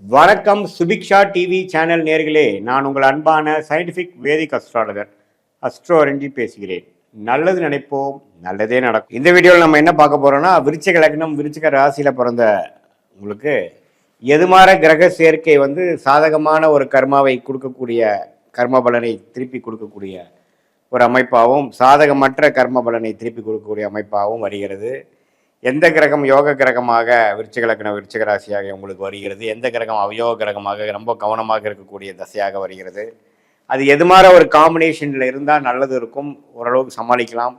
வணக்கம் Subiksha TV channel நேர்களே, நான் உங்கள் அன்பான சயின்டிஃபிக் வேதிக் அஸ்ட்ராலஜர் அஸ்ட்ரோரஞ்சி பேசுகிறேன். நல்லது நினைப்போம், நல்லதே நடக்கும். இந்த வீடியோவில் நம்ம என்ன பார்க்க போறோம்னா, விருச்சிக லக்னம் விருச்சிக ராசியில் பிறந்த உங்களுக்கு எதுமாற கிரக சேர்க்கை சாதகமான ஒரு கர்மாவை கொடுக்கக்கூடிய கர்ம பலனை திருப்பி கொடுக்கக்கூடிய ஒரு அமைப்பாகவும், சாதகமற்ற கர்ம பலனை திருப்பி கொடுக்கக்கூடிய அமைப்பாகவும் வருகிறது. எந்த கிரகம் யோக கிரகமாக விருச்சிக லக்னம் விருச்சிக ராசியாக உங்களுக்கு வருகிறது, எந்த கிரகம் அவயோக கிரகமாக ரொம்ப கவனமாக இருக்கக்கூடிய தசையாக வருகிறது, அது எதுமாற ஒரு காம்பினேஷனில் இருந்தால் நல்லது இருக்கும், ஓரளவுக்கு சமாளிக்கலாம்.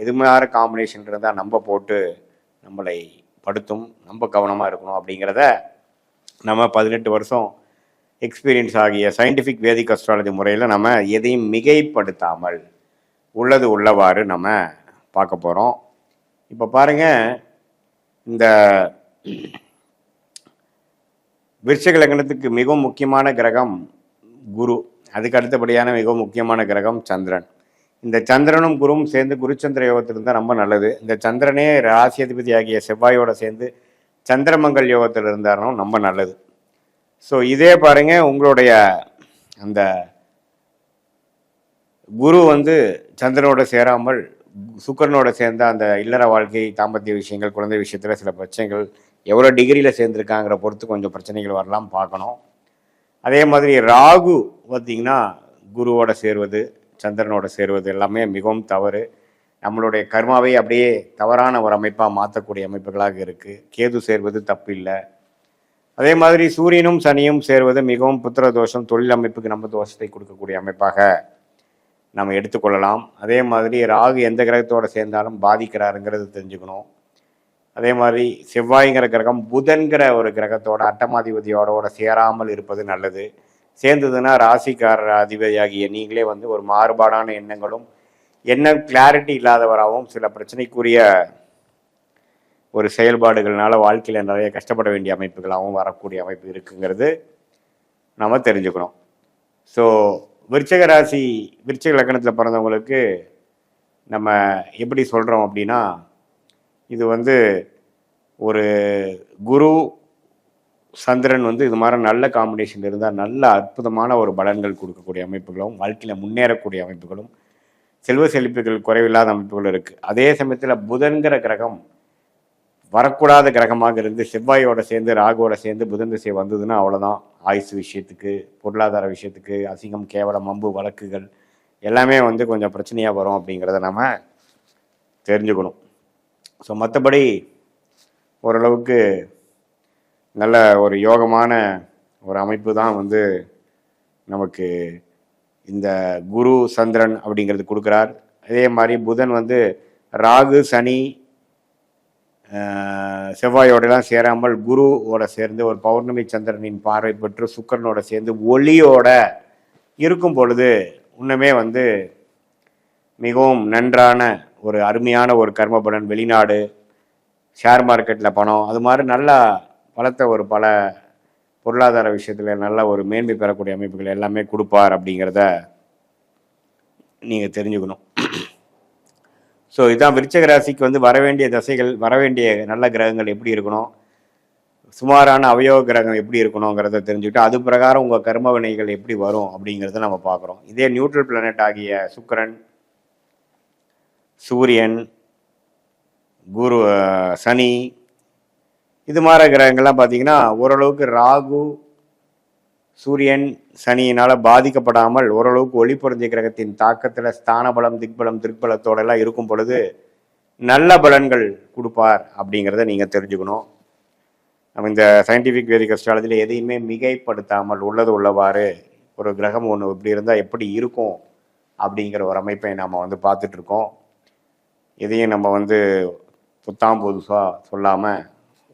எதுமாற காம்பினேஷன் இருந்தால் நம்ம போட்டு நம்மளை படுத்தும், ரொம்ப கவனமாக இருக்கணும். அப்படிங்கிறத நம்ம 18 வருஷம் எக்ஸ்பீரியன்ஸ் ஆகிய சயின்டிஃபிக் வேதிக் அஸ்ட்ராலஜி முறையில் நம்ம எதையும் மிகைப்படுத்தாமல் உள்ளது உள்ளவாறு நம்ம பார்க்க போகிறோம். இப்போ பாருங்க, இந்த விருச்சிக லக்னத்துக்கு மிகவும் முக்கியமான கிரகம் குரு, அதுக்கு அடுத்தபடியான மிகவும் முக்கியமான கிரகம் சந்திரன். இந்த சந்திரனும் குருவும் சேர்ந்து குருச்சந்திர யோகத்தில் இருந்தால் ரொம்ப நல்லது. இந்த சந்திரனே ராசி அதிபதி ஆகிய செவ்வாயோட சேர்ந்து சந்திரமங்கல் யோகத்தில் இருந்தாலும் ரொம்ப நல்லது. ஸோ இதே பாருங்க, உங்களுடைய அந்த குரு சந்திரனோட சேராமல் சுக்கரனோட சேர்ந்த அந்த இல்லற வாழ்க்கை, தாம்பத்திய விஷயங்கள், குழந்தை விஷயத்தில் சில பிரச்சனைகள் எவ்வளோ டிகிரியில் சேர்ந்துருக்காங்கிற பொறுத்து கொஞ்சம் பிரச்சனைகள் வரலாம், பார்க்கணும். அதே மாதிரி ராகு பார்த்திங்கன்னா குருவோட சேர்வது, சந்திரனோட சேர்வது எல்லாமே மிகவும் தவறு. நம்மளுடைய கர்மாவை அப்படியே தவறான ஒரு அமைப்பாக மாற்றக்கூடிய அமைப்புகளாக இருக்குது. கேது சேர்வது தப்பு இல்லை. அதே மாதிரி சூரியனும் சனியும் சேர்வது மிகவும் புத்திர தோஷம், தொழில் அமைப்புக்கு நம்ம தோஷத்தை கொடுக்கக்கூடிய அமைப்பாக நம்ம எடுத்துக்கொள்ளலாம். அதே மாதிரி ராகு எந்த கிரகத்தோடு சேர்ந்தாலும் பாதிக்கிறாருங்கிறது தெரிஞ்சுக்கணும். அதே மாதிரி செவ்வாய்ங்கிற கிரகம் புதன்கிற ஒரு கிரகத்தோட அட்டமாதிபதியோட சேராமல் இருப்பது நல்லது. சேர்ந்ததுன்னா ராசிக்காரர் அதிபதியாகிய நீங்களே ஒரு மாறுபாடான எண்ணங்களும் கிளாரிட்டி இல்லாதவராகவும் சில பிரச்சனைக்குரிய ஒரு செயல்பாடுகள்னால வாழ்க்கையில் நிறைய கஷ்டப்பட வேண்டிய அமைப்புகளாகவும் வரக்கூடிய அமைப்பு இருக்குங்கிறது நம்ம தெரிஞ்சுக்கணும். ஸோ விருச்சிக ராசி விருச்சிக லக்னத்தில் பிறந்தவங்களுக்கு நம்ம எப்படி சொல்கிறோம் அப்படின்னா, இது ஒரு குரு சந்திரன் இது மாதிரி நல்ல காம்பினேஷன் இருந்தால் நல்ல அற்புதமான ஒரு பலன்கள் கொடுக்கக்கூடிய அமைப்புகளும், வாழ்க்கையில் முன்னேறக்கூடிய அமைப்புகளும், செல்வ செழிப்புகள் குறைவில்லாத அமைப்புகளும் இருக்குது. அதே சமயத்தில் புதன்கிற கிரகம் வரக்கூடாத கிரகமாக இருந்து செவ்வாயோட சேர்ந்து ராகுவோட சேர்ந்து புதன் திசை வந்ததுன்னா அவ்வளோதான். ஆயுசு விஷயத்துக்கு, பொருளாதார விஷயத்துக்கு, அசிங்கம் கேவலம் மம்பு வழக்குகள் எல்லாமே கொஞ்சம் பிரச்சனையாக வரும் அப்படிங்கிறத நம்ம தெரிஞ்சுக்கணும். ஸோ மற்றபடி ஓரளவுக்கு நல்ல ஒரு யோகமான ஒரு அமைப்பு தான் நமக்கு இந்த குரு சந்திரன் அப்படிங்கிறது கொடுக்குறார். அதே மாதிரி புதன் ராகு சனி செவ்வாயோடலாம் சேராமல் குருவோட சேர்ந்து ஒரு பௌர்ணமி சந்திரனின் பார்வை பெற்று சுக்கரனோட சேர்ந்து ஒளியோட இருக்கும் பொழுது இன்னுமே மிகவும் நன்றான ஒரு அருமையான ஒரு கர்ம பலன், வெளிநாடு, ஷேர் மார்க்கெட்டில் பணம், அது மாதிரி நல்லா பல பொருளாதார விஷயத்தில் நல்ல ஒரு மேன்மை பெறக்கூடிய அமைப்புகள் எல்லாமே கொடுப்பார் அப்படிங்கிறத நீங்கள் தெரிஞ்சுக்கணும். ஸோ இதான் விருச்சிக ராசிக்கு வர வேண்டிய தசைகள், வர வேண்டிய நல்ல கிரகங்கள் எப்படி இருக்கணும், சுமாரான அவயோக கிரகம் எப்படி இருக்கணுங்கிறத தெரிஞ்சுக்கிட்டு அது பிரகாரம் உங்கள் கர்ம வினைகள் எப்படி வரும் அப்படிங்கிறத நம்ம பார்க்குறோம். இதே நியூட்ரல் பிளானட் ஆகிய சுக்கிரன், சூரியன், குரு, சனி, இது மாதிரி கிரகங்கள்லாம் பார்த்தீங்கன்னா ஓரளவுக்கு ராகு சூரியன் சனியினால் பாதிக்கப்படாமல் ஓரளவுக்கு ஒளி பொருந்திய கிரகத்தின் தாக்கத்தில் ஸ்தான பலம், திக்பலம், திருப்பலத்தோடெல்லாம் இருக்கும் பொழுது நல்ல பலன்கள் கொடுப்பார் அப்படிங்கிறத நீங்கள் தெரிஞ்சுக்கணும். நம்ம இந்த சயின்டிஃபிக் வேதிக் அஸ்ட்ராலஜியில் எதையுமே மிகைப்படுத்தாமல் உள்ளது உள்ளவாறு ஒரு கிரகம் ஒன்று இப்படி இருந்தால் எப்படி இருக்கும் அப்படிங்கிற ஒரு அமைப்பை நம்ம பார்த்துட்ருக்கோம். எதையும் நம்ம புத்தாம் புதுசாக சொல்லாமல்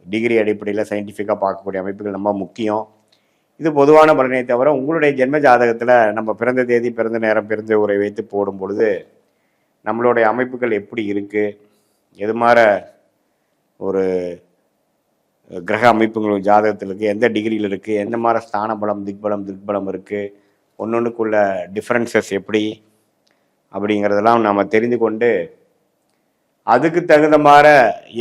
டிகிரி அடிப்படையில் சயின்டிஃபிக்காக பார்க்கக்கூடிய அமைப்புகள் ரொம்ப முக்கியம். இது பொதுவான பலனை தவிர உங்களுடைய ஜென்ம ஜாதகத்தில் நம்ம பிறந்த தேதி, பிறந்த நேரம், பிறந்த உரை வைத்து போடும் பொழுது நம்மளுடைய அமைப்புகள் எப்படி இருக்குது, எது மாதிரி ஒரு கிரக அமைப்புகளும் ஜாதகத்தில் இருக்குது, எந்த டிகிரியில் இருக்குது, எந்த மாதிரி ஸ்தான பலம், திக்பலம் இருக்குது, ஒன்றுக்குள்ள டிஃப்ரென்சஸ் எப்படி அப்படிங்கிறதெல்லாம் நம்ம தெரிந்து கொண்டு அதுக்கு தகுந்த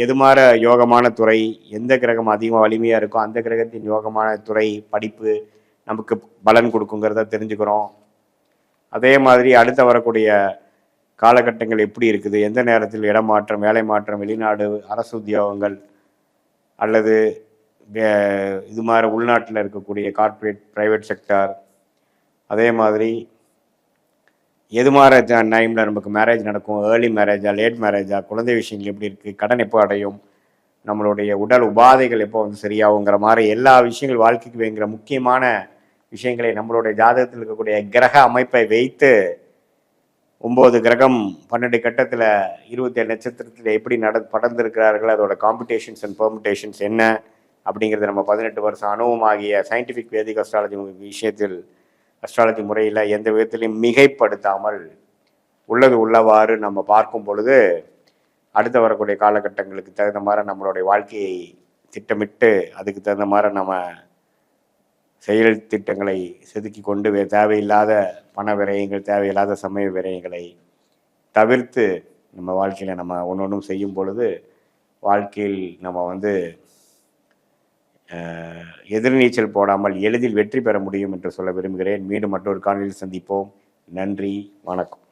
எது மாற யோகமான துறை, எந்த கிரகம் அதிகமாக வலிமையாக இருக்கோ அந்த கிரகத்தின் யோகமான துறை படிப்பு நமக்கு பலன் கொடுக்குங்கிறத தெரிஞ்சுக்கிறோம். அதே மாதிரி அடுத்த வரக்கூடிய காலகட்டங்கள் எப்படி இருக்குது, எந்த நேரத்தில் இடமாற்றம், வேலை மாற்றம், வெளிநாடு, அரசு உத்தியோகங்கள் அல்லது இது மாதிரி உள்நாட்டில் இருக்கக்கூடிய கார்ப்பரேட் ப்ரைவேட் செக்டார், அதே மாதிரி எது மாதிரி டைமில் நமக்கு மேரேஜ் நடக்கும், ஏர்லி மேரேஜா லேட் மேரேஜா, குழந்தை விஷயங்கள் எப்படி இருக்குது, கடன் எப்போ அடையும், நம்மளுடைய உடல் உபாதைகள் எப்போ வந்து சரியாகுங்கிற மாதிரி எல்லா விஷயங்கள் வாழ்க்கைக்கு வேங்கிற முக்கியமான விஷயங்களை நம்மளுடைய ஜாதகத்தில் இருக்கக்கூடிய கிரக அமைப்பை வைத்து 9 கிரகம் 12 கட்டத்தில் 27 நட்சத்திரத்தில் எப்படி படர்ந்திருக்கிறார்கள், அதோட காம்படிஷன்ஸ் அண்ட் பெர்முடேஷன்ஸ் என்ன அப்படிங்கிறது நம்ம 18 வருஷம் அனுபவமாகிய சயின்டிஃபிக் வேதிக் அஸ்ட்ராலஜி விஷயத்தில் அஸ்ட்ராலஜி முறையில் எந்த விதத்திலையும் மிகைப்படுத்தாமல் உள்ளது உள்ளவாறு நம்ம பார்க்கும் பொழுது அடுத்து வரக்கூடிய காலகட்டங்களுக்கு தகுந்த மாதிரி நம்மளுடைய வாழ்க்கையை திட்டமிட்டு அதுக்கு தகுந்த மாதிரி நம்ம செயல் திட்டங்களை செதுக்கி கொண்டு தேவையில்லாத பண விரயங்கள், தேவையில்லாத சமய விரயங்களை தவிர்த்து நம்ம வாழ்க்கையில் நம்ம ஒன்று செய்யும் பொழுது வாழ்க்கையில் நம்ம வந்து எதிர்நீச்சல் போடாமல் எளிதில் வெற்றி பெற முடியும் என்று சொல்ல விரும்புகிறேன். மீண்டும் மற்றொரு காணொலியில் சந்திப்போம். நன்றி, வணக்கம்.